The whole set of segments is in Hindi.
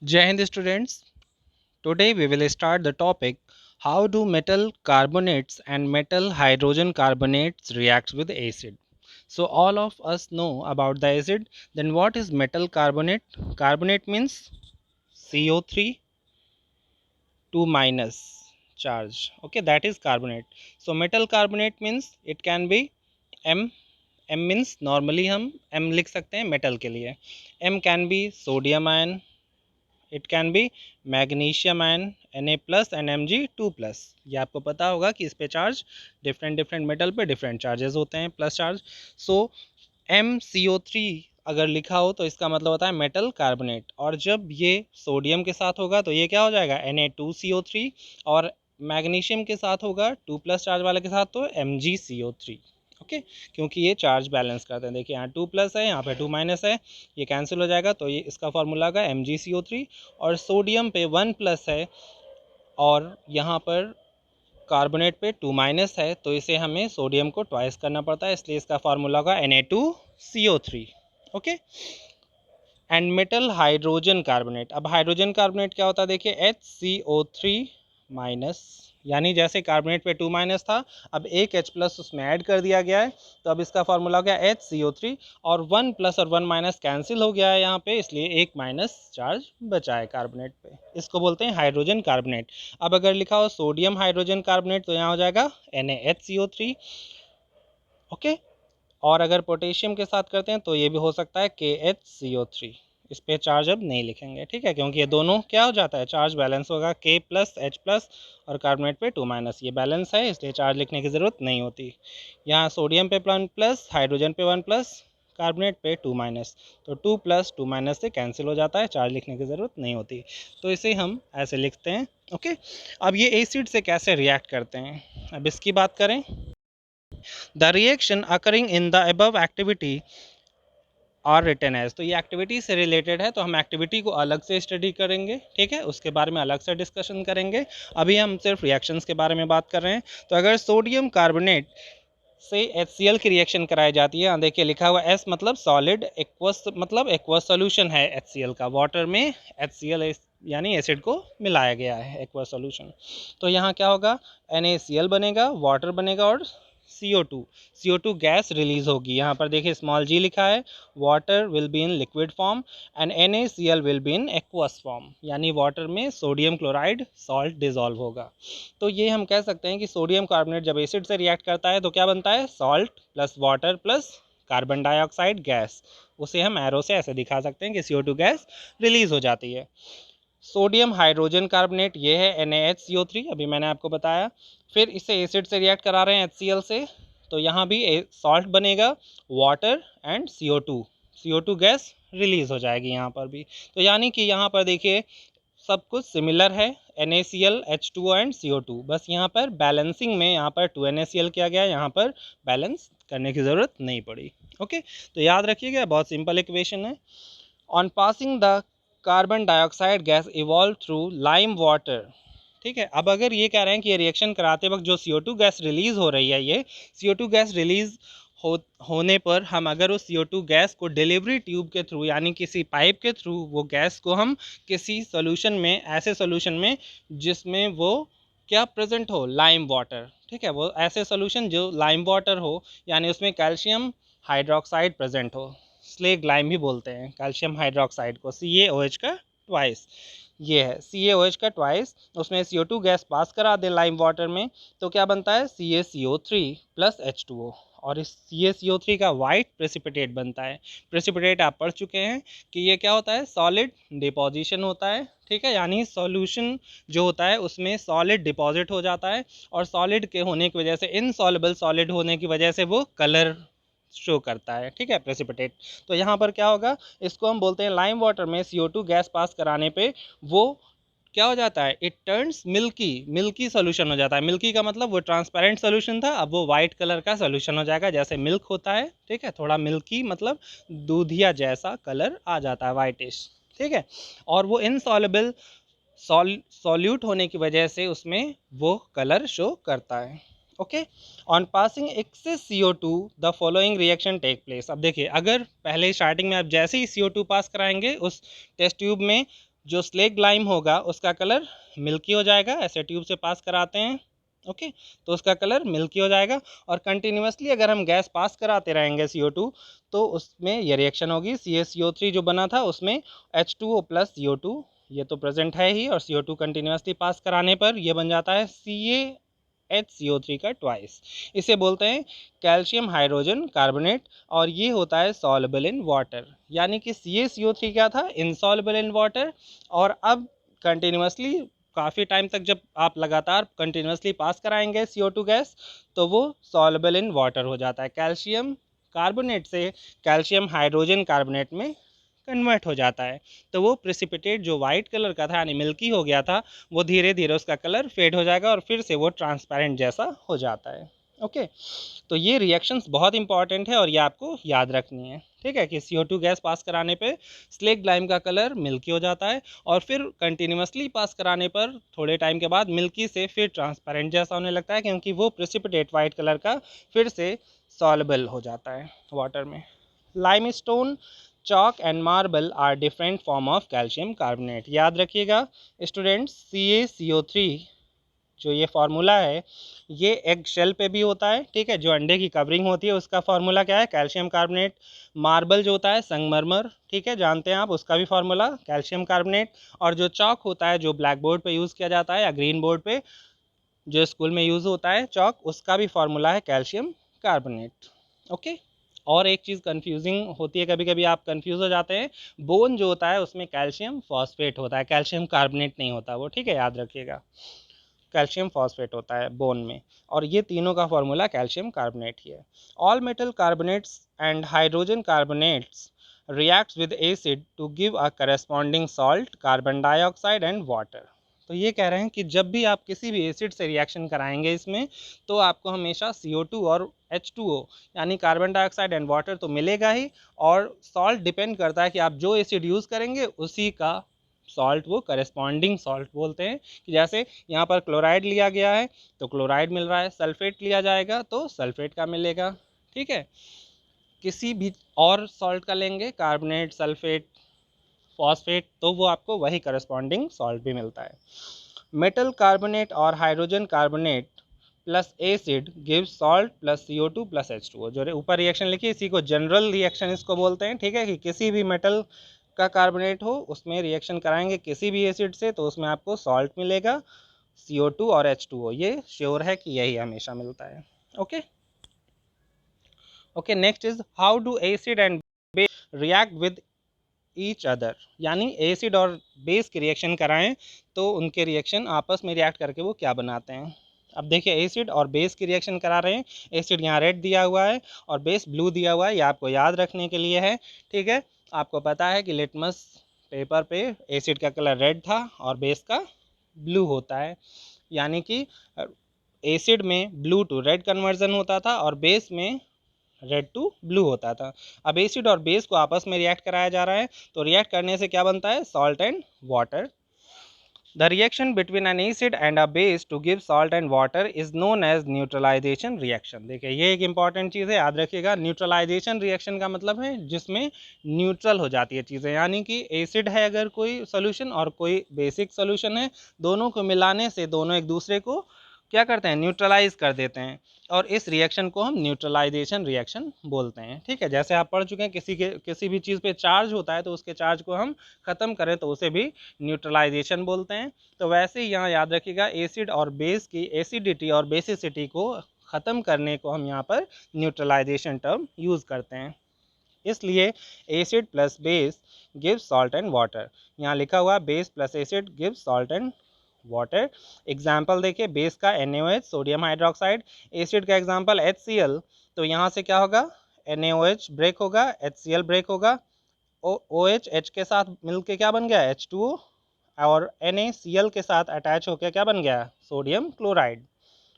Jai Hind students. Today we will start the topic how do metal carbonates and metal hydrogen carbonates react with acid. So all of us know about the acid. Then what is metal carbonate? Carbonate means CO3 2 minus charge. Okay, that is carbonate. So metal carbonate means it can be M. M means normally हम M लिख सकते हैं metal के लिए. M can be sodium ion, it can be magnesium ion Na+ and Mg2+. ये आपको पता होगा कि इस पे चार्ज डिफरेंट मेटल पे डिफरेंट चार्जेस होते हैं प्लस चार्ज. सो MCO3 अगर लिखा हो तो इसका मतलब होता है मेटल कार्बोनेट, और जब ये सोडियम के साथ होगा तो ये क्या हो जाएगा Na2CO3, और मैग्नीशियम के साथ होगा 2+ चार्ज वाले के साथ तो MgCO3. ओके, क्योंकि ये चार्ज बैलेंस करते हैं. देखिए यहाँ 2+ है, यहाँ पे 2- है, ये कैंसिल हो जाएगा तो ये इसका फॉर्मूला का MgCO3. और सोडियम पे 1+ है और यहाँ पर कार्बोनेट पे 2- है, तो इसे हमें सोडियम को ट्वाइस करना पड़ता है, इसलिए इसका फार्मूला होगा Na2CO3. Okay. And metal hydrogen carbonate. अब हाइड्रोजन कार्बोनेट क्या होता है, देखिए HCO3-, यानी जैसे कार्बोनेट पे 2- था, अब एक H+ उसमें ऐड कर दिया गया है, तो अब इसका फार्मूला हो गया HCO3, और 1+ और 1- कैंसिल हो गया है यहाँ पे, इसलिए एक माइनस चार्ज बचा है कार्बोनेट पे. इसको बोलते हैं हाइड्रोजन कार्बोनेट. अब अगर लिखा हो सोडियम हाइड्रोजन कार्बोनेट तो यहाँ हो जाएगा NaHCO3. ओके. और अगर पोटेशियम के साथ करते हैं तो ये भी हो सकता है KHCO3. इस पे चार्ज अब नहीं लिखेंगे, ठीक है, क्योंकि ये दोनों क्या हो जाता है, चार्ज बैलेंस होगा. K+H+ और कार्बोनेट पे 2- ये बैलेंस है, इसलिए चार्ज लिखने की ज़रूरत नहीं होती. यहाँ सोडियम पे 1+, हाइड्रोजन पे 1+, कार्बोनेट पे 2-, तो 2+2- से कैंसिल हो जाता है, चार्ज लिखने की ज़रूरत नहीं होती. तो इसे हम ऐसे लिखते हैं. ओके. अब ये एसिड से कैसे रिएक्ट करते हैं, अब इसकी बात करें. The reaction occurring in the above activity are written as. तो ये एक्टिविटी से रिलेटेड है, तो हम एक्टिविटी को अलग से स्टडी करेंगे, ठीक है, उसके बारे में अलग से डिस्कशन करेंगे. अभी हम सिर्फ रिएक्शंस के बारे में बात कर रहे हैं. तो अगर सोडियम कार्बोनेट से HCl की रिएक्शन कराई जाती है, यहाँ देखिए लिखा हुआ S मतलब सॉलिड, एक्वस मतलब एक्वस सोल्यूशन है HCl का, वाटर में HCl यानी एसिड को मिलाया गया है, एक्वस सोल्यूशन. तो यहाँ क्या होगा, NaCl बनेगा, वाटर बनेगा, और CO2 गैस रिलीज होगी. यहाँ पर देखिए स्मॉल g लिखा है, water will be in liquid form and NaCl will be in aqueous form, यानी वाटर में सोडियम क्लोराइड सॉल्ट डिजॉल्व होगा. तो ये हम कह सकते हैं कि सोडियम कार्बोनेट जब एसिड से रिएक्ट करता है तो क्या बनता है, salt plus water plus carbon dioxide gas. उसे हम एरो से ऐसे दिखा सकते हैं कि CO2 गैस रिलीज हो जाती है. सोडियम हाइड्रोजन कार्बोनेट ये है NaHCO3, अभी मैंने आपको बताया. फिर इसे एसिड से रिएक्ट करा रहे हैं HCl से, तो यहाँ भी सॉल्ट बनेगा, water and CO2 gas release हो जाएगी यहाँ पर भी. तो यानी कि यहाँ पर देखिए सब कुछ सिमिलर है, NaCl, H2O एंड CO2, बस यहाँ पर बैलेंसिंग में यहाँ पर 2NaCl किया गया, यहाँ पर बैलेंस करने की ज़रूरत नहीं पड़ी. ओके. तो याद रखिएगा, बहुत सिंपल इक्वेशन है. On passing the carbon dioxide gas evolve through lime water. ठीक है. अब अगर ये कह रहे हैं कि ये रिएक्शन कराते वक्त जो CO2 गैस रिलीज हो रही है, ये CO2 गैस रिलीज होने पर हम अगर उस CO2 गैस को डिलीवरी ट्यूब के थ्रू, यानी किसी पाइप के थ्रू, वो गैस को हम किसी सोल्यूशन में, ऐसे सोल्यूशन में जिसमें वो क्या प्रेजेंट हो, लाइम वाटर, ठीक है, वो ऐसे सोल्यूशन जो लाइम वाटर हो, यानी उसमें कैल्शियम हाइड्रोक्साइड प्रेजेंट हो, स्लेग लाइम भी बोलते हैं कैल्शियम हाइड्रोक्साइड को, CaOH का ट्वाइस. ये है CaOH का ट्वाइस, उसमें CO2 गैस पास करा दे लाइम वाटर में, तो क्या बनता है, CaCO3 प्लस H2O, और इस CaCO3 का वाइट प्रेसिपिटेट बनता है. प्रेसिपिटेट आप पढ़ चुके हैं कि ये क्या होता है, सॉलिड डिपोजिशन होता है, ठीक है, यानी सॉल्यूशन जो होता है उसमें सॉलिड डिपॉजिट हो जाता है, और सॉलिड के होने की वजह से, इनसॉल्युबल सॉलिड होने की वजह से वो कलर शो करता है, ठीक है, प्रेसिपिटेट. तो यहाँ पर क्या होगा, इसको हम बोलते हैं लाइम वाटर में CO2 गैस पास कराने पे वो क्या हो जाता है, इट टर्न्स मिल्की सोल्यूशन हो जाता है. मिल्की का मतलब वो ट्रांसपेरेंट सोल्यूशन था, अब वो वाइट कलर का सोल्यूशन हो जाएगा, जैसे मिल्क होता है, ठीक है, थोड़ा मिल्की मतलब दूधिया जैसा कलर आ जाता है, वाइटिश, ठीक है. और वो इनसॉल्युबल सॉल्यूट होने की वजह से उसमें वो कलर शो करता है. Okay. On passing excess CO2 the following reaction take place. अब देखिए, अगर पहले स्टार्टिंग में आप जैसे ही CO2 पास कराएंगे उस टेस्ट ट्यूब में, जो स्लेक्ड लाइम होगा उसका कलर मिल्की हो जाएगा, ऐसे ट्यूब से पास कराते हैं, ओके, तो उसका कलर मिल्की हो जाएगा। और कंटिन्यूसली अगर हम गैस पास कराते रहेंगे CO2 तो उसमें ये रिएक्शन होगी, CaCO3 जो बना था उसमें H2O प्लस CO2, ये तो प्रेजेंट है ही, और CO2 कंटिन्यूसली पास कराने पर ये बन जाता है CaHCO3 का ट्वाइस। इसे बोलते हैं कैल्शियम हाइड्रोजन कार्बोनेट, और ये होता है सॉल्युबल इन वाटर। यानी कि CaCO3 क्या था, इनसॉल्युबल इन वाटर, और अब कंटिन्यूसली काफ़ी टाइम तक जब आप लगातार कंटिन्यूसली पास कराएंगे CO2 गैस तो वो सॉल्युबल इन वाटर हो जाता है, कैल्शियम कार्बोनेट से कैल्शियम हाइड्रोजन कार्बोनेट में कन्वर्ट हो जाता है। तो वो प्रेसिपिटेट जो वाइट कलर का था यानी मिल्की हो गया था, वो धीरे धीरे उसका कलर फेड हो जाएगा और फिर से वो ट्रांसपेरेंट जैसा हो जाता है। ओके, तो ये रिएक्शंस बहुत इंपॉर्टेंट है और ये आपको याद रखनी है, ठीक है, कि CO2 गैस पास कराने पे स्लेक्ड लाइम का कलर मिल्की हो जाता है और फिर कंटिन्यूसली पास कराने पर थोड़े टाइम के बाद मिल्की से फिर ट्रांसपेरेंट जैसा होने लगता है, क्योंकि वो प्रेसिपिटेट वाइट कलर का फिर से सॉल्युबल हो जाता है वाटर में। Limestone, chalk and marble are different form of calcium carbonate. याद रखिएगा स्टूडेंट्स, CaCO3 जो ये फार्मूला है ये एग शेल पे भी होता है, ठीक है, जो अंडे की कवरिंग होती है उसका फार्मूला क्या है, कैल्शियम कार्बोनेट। मार्बल जो होता है संगमरमर, ठीक है, जानते हैं आप, उसका भी फार्मूला कैल्शियम कार्बोनेट। और जो चॉक होता है जो ब्लैक बोर्ड पे यूज़ किया जाता है या ग्रीन बोर्ड पे जो स्कूल में यूज़ होता है चॉक, उसका भी फार्मूला है कैल्शियम कार्बोनेट। ओके, और एक चीज़ कंफ्यूजिंग होती है, कभी कभी आप कंफ्यूज हो जाते हैं, बोन जो होता है उसमें कैल्शियम फॉस्फेट होता है, कैल्शियम कार्बोनेट नहीं होता वो, ठीक है, याद रखिएगा, कैल्शियम फॉस्फेट होता है बोन में, और ये तीनों का फॉर्मूला कैल्शियम कार्बोनेट ही है। All metal carbonates and hydrogen carbonates reacts with acid to give a corresponding salt, carbon dioxide and water. तो ये कह रहे हैं कि जब भी आप किसी भी एसिड से रिएक्शन कराएंगे इसमें तो आपको हमेशा CO2 और H2O यानी कार्बन डाइऑक्साइड एंड वाटर तो मिलेगा ही, और सॉल्ट डिपेंड करता है कि आप जो एसिड यूज़ करेंगे उसी का सॉल्ट वो करेस्पॉन्डिंग सॉल्ट बोलते हैं। कि जैसे यहाँ पर क्लोराइड लिया गया है तो क्लोराइड मिल रहा है, सल्फेट लिया जाएगा तो सल्फेट का मिलेगा, ठीक है, किसी भी और सॉल्ट का लेंगे कार्बोनेट, सल्फेट, फॉस्फेट, तो वो आपको वही करस्पॉन्डिंग सॉल्ट भी मिलता है। मेटल कार्बोनेट और hydrogen carbonate plus acid give salt plus CO2 plus H2O। जो ऊपर रिएक्शन लिखी इसी को जनरल रिएक्शन इसको बोलते हैं, ठीक है, कि किसी भी मेटल का कार्बोनेट हो उसमें रिएक्शन कराएंगे किसी भी एसिड से तो उसमें आपको सॉल्ट मिलेगा, CO2 और H2O, ये श्योर है कि यही हमेशा मिलता है। Okay okay, next is how do acid and base react with each other. यानी एसिड और बेस की रिएक्शन कराएं तो उनके रिएक्शन आपस में रिएक्ट करके वो क्या बनाते हैं। अब देखिए एसिड और बेस की रिएक्शन करा रहे हैं, एसिड यहाँ रेड दिया हुआ है और बेस ब्लू दिया हुआ है, ये आपको याद रखने के लिए है, ठीक है। आपको पता है कि लिटमस पेपर पे एसिड का कलर रेड था और बेस का ब्लू होता है, यानी कि एसिड में ब्लू टू रेड कन्वर्जन होता था और बेस में रेड टू ब्लू होता था। अब एसिड और बेस को आपस में रिएक्ट कराया जा रहा है तो रिएक्ट करने से क्या बनता है, salt and water. The reaction between an acid and a base to give salt and water is known as neutralisation reaction. देखिए ये एक इंपॉर्टेंट चीज़ है, याद रखिएगा, न्यूट्रलाइजेशन रिएक्शन का मतलब है जिसमें न्यूट्रल हो जाती है चीज़ें, यानी कि एसिड है अगर कोई सोल्यूशन और कोई बेसिक सोल्यूशन है, दोनों को मिलाने से दोनों एक दूसरे को क्या करते हैं, न्यूट्रलाइज कर देते हैं, और इस रिएक्शन को हम न्यूट्रलाइजेशन रिएक्शन बोलते हैं, ठीक है। जैसे आप पढ़ चुके हैं किसी भी चीज़ पे चार्ज होता है तो उसके चार्ज को हम ख़त्म करें तो उसे भी न्यूट्रलाइजेशन बोलते हैं। तो वैसे ही यहाँ याद रखिएगा एसिड और बेस की एसिडिटी और बेसिसिटी को ख़त्म करने को हम यहाँ पर न्यूट्रलाइजेशन टर्म यूज़ करते हैं। इसलिए acid plus base gives salt and water, यहाँ लिखा हुआ base plus acid gives salt and water. Example देखिए, बेस का NaOH सोडियम हाइड्रोक्साइड, एसिड का एग्जाम्पल HCl, तो यहाँ से क्या होगा, NaOH ब्रेक होगा, HCl ब्रेक होगा, OH H के साथ मिलके क्या बन गया, H2O, और NaCl के साथ अटैच होकर क्या बन गया, sodium chloride.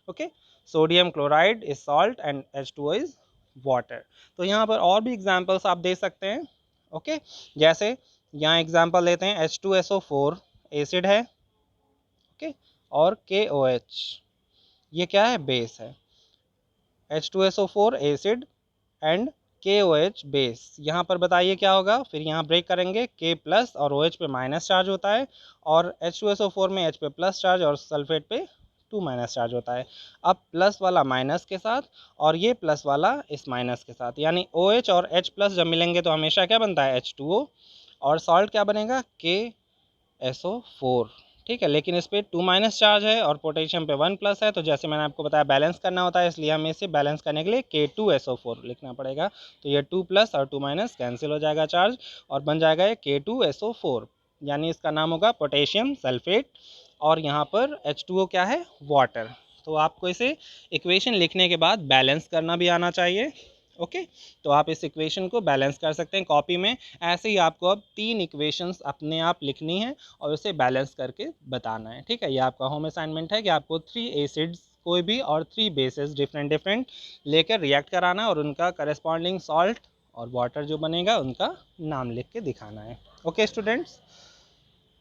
Okay, sodium chloride is salt and H2O is water. तो यहाँ पर और भी एग्जाम्पल्स आप दे सकते हैं, ओके, जैसे यहाँ एग्जाम्पल लेते हैं H2SO4 एसिड है, ओके, और KOH ये क्या है, बेस है, H2SO4 acid and KOH base, यहाँ पर बताइए क्या होगा, फिर यहाँ ब्रेक करेंगे, K प्लस और OH पे माइनस चार्ज होता है, और H2SO4 में H पे प्लस चार्ज और सल्फेट पे 2 माइनस चार्ज होता है। अब प्लस वाला माइनस के साथ और ये प्लस वाला इस माइनस के साथ, यानी OH और H प्लस जब मिलेंगे तो हमेशा क्या बनता है, H2O, और सॉल्ट क्या बनेगा, KSO4, ठीक है। लेकिन इस पर 2 माइनस चार्ज है और पोटेशियम पे 1 प्लस है, तो जैसे मैंने आपको बताया बैलेंस करना होता है, इसलिए हमें इसे बैलेंस करने के लिए K2SO4 लिखना पड़ेगा। तो ये 2 प्लस और 2 माइनस कैंसिल हो जाएगा चार्ज और बन जाएगा ये K2SO4, यानी इसका नाम होगा पोटेशियम सल्फेट, और यहाँ पर H2O क्या है, वाटर। तो आपको इसे इक्वेशन लिखने के बाद बैलेंस करना भी आना चाहिए। ओके, तो आप इस इक्वेशन को बैलेंस कर सकते हैं कॉपी में। ऐसे ही आपको अब 3 इक्वेशंस अपने आप लिखनी है और उसे बैलेंस करके बताना है, ठीक है। ये आपका होम असाइनमेंट है कि आपको 3 एसिड्स कोई भी और 3 बेसेस डिफरेंट लेकर रिएक्ट कराना और उनका करस्पॉन्डिंग सॉल्ट और वाटर जो बनेगा उनका नाम लिख के दिखाना है। Okay students,